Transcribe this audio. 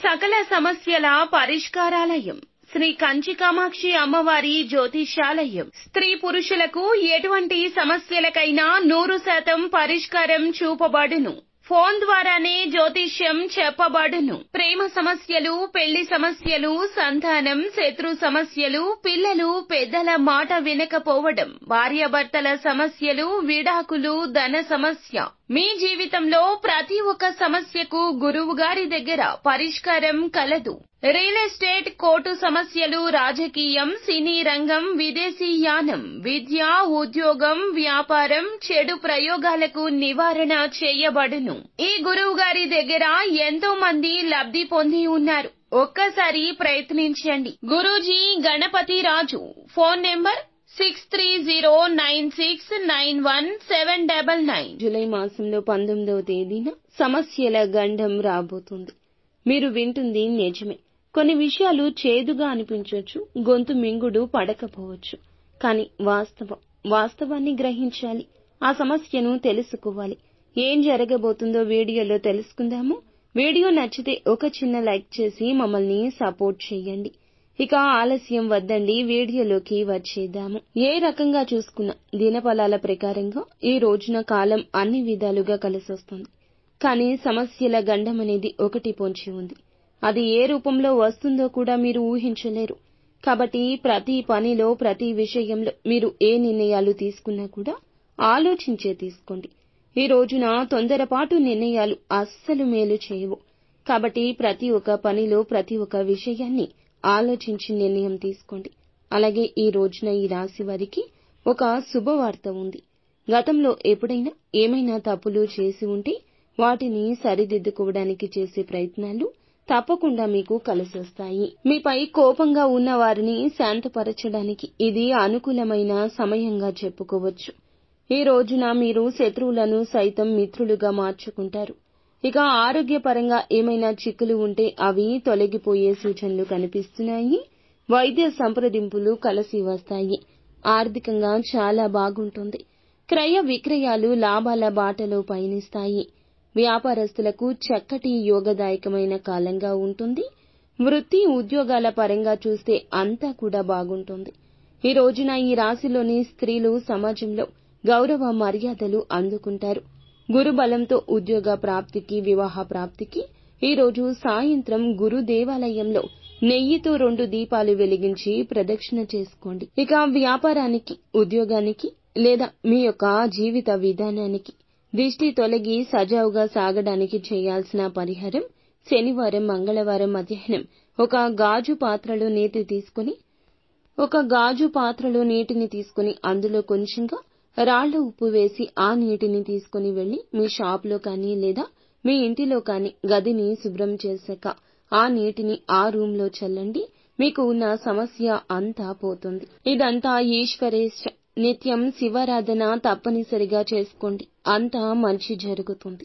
సకల సమస్యల పరిష్కారాలయం శ్రీ కంచి కామాక్షి అమ్మవారి జ్యోతిషాలయం. స్త్రీ పురుషులకు ఎటువంటి సమస్యలకైనా 100% పరిష్కారం చూపబడును. ఫోన్ ద్వారానే జ్యోతిష్యం చెప్పబడును. ప్రేమ సమస్యలు, పెళ్లి సమస్యలు, సంతానం, శత్రు సమస్యలు, పిల్లలు పెద్దల మాట వినకపోవడం, భార్యాభర్తల సమస్యలు, విడాకులు, ధన సమస్య. మీ జీవితంలో ప్రతి ఒక్క సమస్యకు గురువు గారి దగ్గర పరిష్కారం కలదు. రియల్ ఎస్టేట్, కోర్టు సమస్యలు, రాజకీయం, సినీ రంగం, విదేశీ యానం, విద్య, ఉద్యోగం, వ్యాపారం, చెడు ప్రయోగాలకు నివారణ చేయబడును. ఈ గురువు గారి దగ్గర ఎంతో మంది లబ్ధి పొంది ఉన్నారు. ఒక్కసారి ప్రయత్నించండి. Guruji Ganapati Raju. Phone number 6309691799. July మాసంలో 19వ తేదీన సమస్యల గండం రాబోతుంది. మీరు వింటుంది నిజమే. కొన్ని విషయాలు చేదుగా అనిపించవచ్చు, గొంతు మింగుడు పడకపోవచ్చు. కానీ వాస్తవాన్ని గ్రహించాలి. ఆ సమస్యను తెలుసుకోవాలి. ఏం జరగబోతుందో వీడియోలో తెలుసుకుందాము. వీడియో నచ్చితే ఒక చిన్న లైక్ చేసి మమ్మల్ని సపోర్ట్ చేయండి. ఇక ఆలస్యం వద్దండి, వీడియోలోకి వచ్చేద్దాము. ఏ రకంగా చూసుకున్నా దినఫలాల ప్రకారంగా ఈ రోజున కాలం అన్ని విధాలుగా కలిసొస్తుంది. కానీ సమస్యల గండం అనేది ఒకటి పొంచి ఉంది. అది ఏ రూపంలో వస్తుందో కూడా మీరు ఊహించలేరు. కాబట్టి ప్రతి పనిలో, ప్రతి విషయంలో మీరు ఏ నిర్ణయాలు తీసుకున్నా కూడా ఆలోచించే తీసుకోండి. ఈ రోజున తొందరపాటు నిర్ణయాలు అస్సలు మేలు చేయవు. కాబట్టి ప్రతి ఒక్క పనిలో, ప్రతి ఒక్క విషయాన్ని ఆలోచించి నిర్ణయం తీసుకోండి. అలాగే ఈ రోజున ఈ రాశి వారికి ఒక శుభవార్త ఉంది. గతంలో ఎప్పుడైనా ఏమైనా తప్పులు చేసి ఉంటే వాటిని సరిదిద్దుకోవడానికి చేసే ప్రయత్నాలు తప్పకుండా మీకు కలిసొస్తాయి. మీపై కోపంగా ఉన్న వారిని శాంతపరచడానికి ఇది అనుకూలమైన సమయంగా చెప్పుకోవచ్చు. ఈ రోజున మీరు శత్రువులను సైతం మిత్రులుగా మార్చుకుంటారు. ఇక ఆరోగ్యపరంగా ఏమైనా చిక్కులు ఉంటే అవి తొలగిపోయే సూచనలు కనిపిస్తున్నాయి. వైద్య సంప్రదింపులు కలిసి వస్తాయి. ఆర్థికంగా చాలా బాగుంటుంది. క్రయ విక్రయాలు లాభాల బాటలో పయనిస్తాయి. వ్యాపారస్తులకు చక్కటి యోగదాయకమైన కాలంగా ఉంటుంది. వృత్తి ఉద్యోగాల పరంగా చూస్తే అంతా కూడా బాగుంటుంది. ఈ రోజున ఈ రాశిలోని స్త్రీలు సమాజంలో గౌరవ మర్యాదలు అందుకుంటారు. గురుబలంతో ఉద్యోగ ప్రాప్తికి, వివాహ ప్రాప్తికి ఈ రోజు సాయంత్రం గురు దేవాలయంలో నెయ్యితో 2 దీపాలు వెలిగించి ప్రదక్షిణ చేసుకోండి. ఇక వ్యాపారానికి, ఉద్యోగానికి లేదా మీ యొక్క జీవిత విధానానికి దిష్టి తొలగి సజావుగా సాగడానికి చేయాల్సిన పరిహారం శనివారం, మంగళవారం మధ్యాహ్నం ఒక గాజు పాత్రలో నీటిని తీసుకుని అందులో కొంచెంగా రాళ్ల ఉప్పు వేసి ఆ నీటిని తీసుకుని వెళ్లి మీ షాప్లో కానీ లేదా మీ ఇంటిలో కానీ గదిని శుభ్రం చేశాక ఆ నీటిని ఆ రూంలో చల్లండి. మీకు ఉన్న సమస్య అంతా పోతుంది. ఇదంతా ఈశ్వరేచ్ఛ. నిత్యం శివారాధన తప్పనిసరిగా చేసుకోండి. అంతా మంచి జరుగుతుంది.